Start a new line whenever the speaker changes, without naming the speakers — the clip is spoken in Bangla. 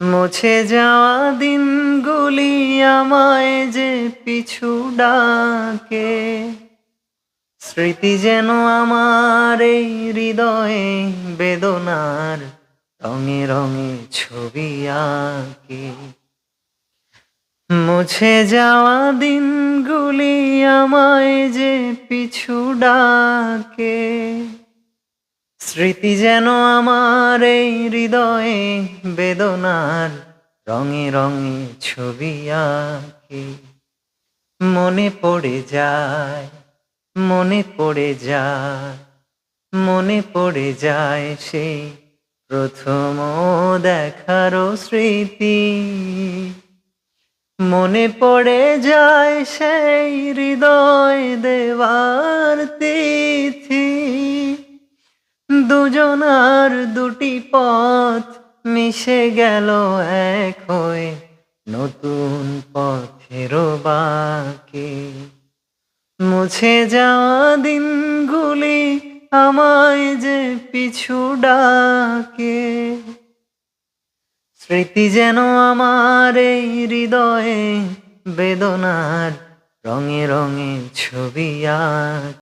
মুছে যাওয়া দিনগুলি আমায় যে পিছু ডাকে, স্মৃতি যেন আমার এই হৃদয়ে বেদনার রঙে রঙে ছবি আঁকে। মুছে যাওয়া দিনগুলি আমায় যে পিছু ডাকে, স্মৃতি যেন আমার এই হৃদয়ে বেদনার রঙে রঙে ছবি আঁকে। মনে পড়ে যায়, মনে পড়ে যায়, মনে পড়ে যায় সেই প্রথম দেখারও স্মৃতি। মনে পড়ে যায় সেই হৃদয় দেওয়ার তিথি। দুজনার দুটি পথ মিশে গেল এক হয়ে নতুন পথের বাঁকে। মুছে যাওয়া দিনগুলি আমায় যে পিছু ডাকে, স্মৃতি যেন আমার এই হৃদয়ে বেদনার রঙে রঙে ছবি আঁকে।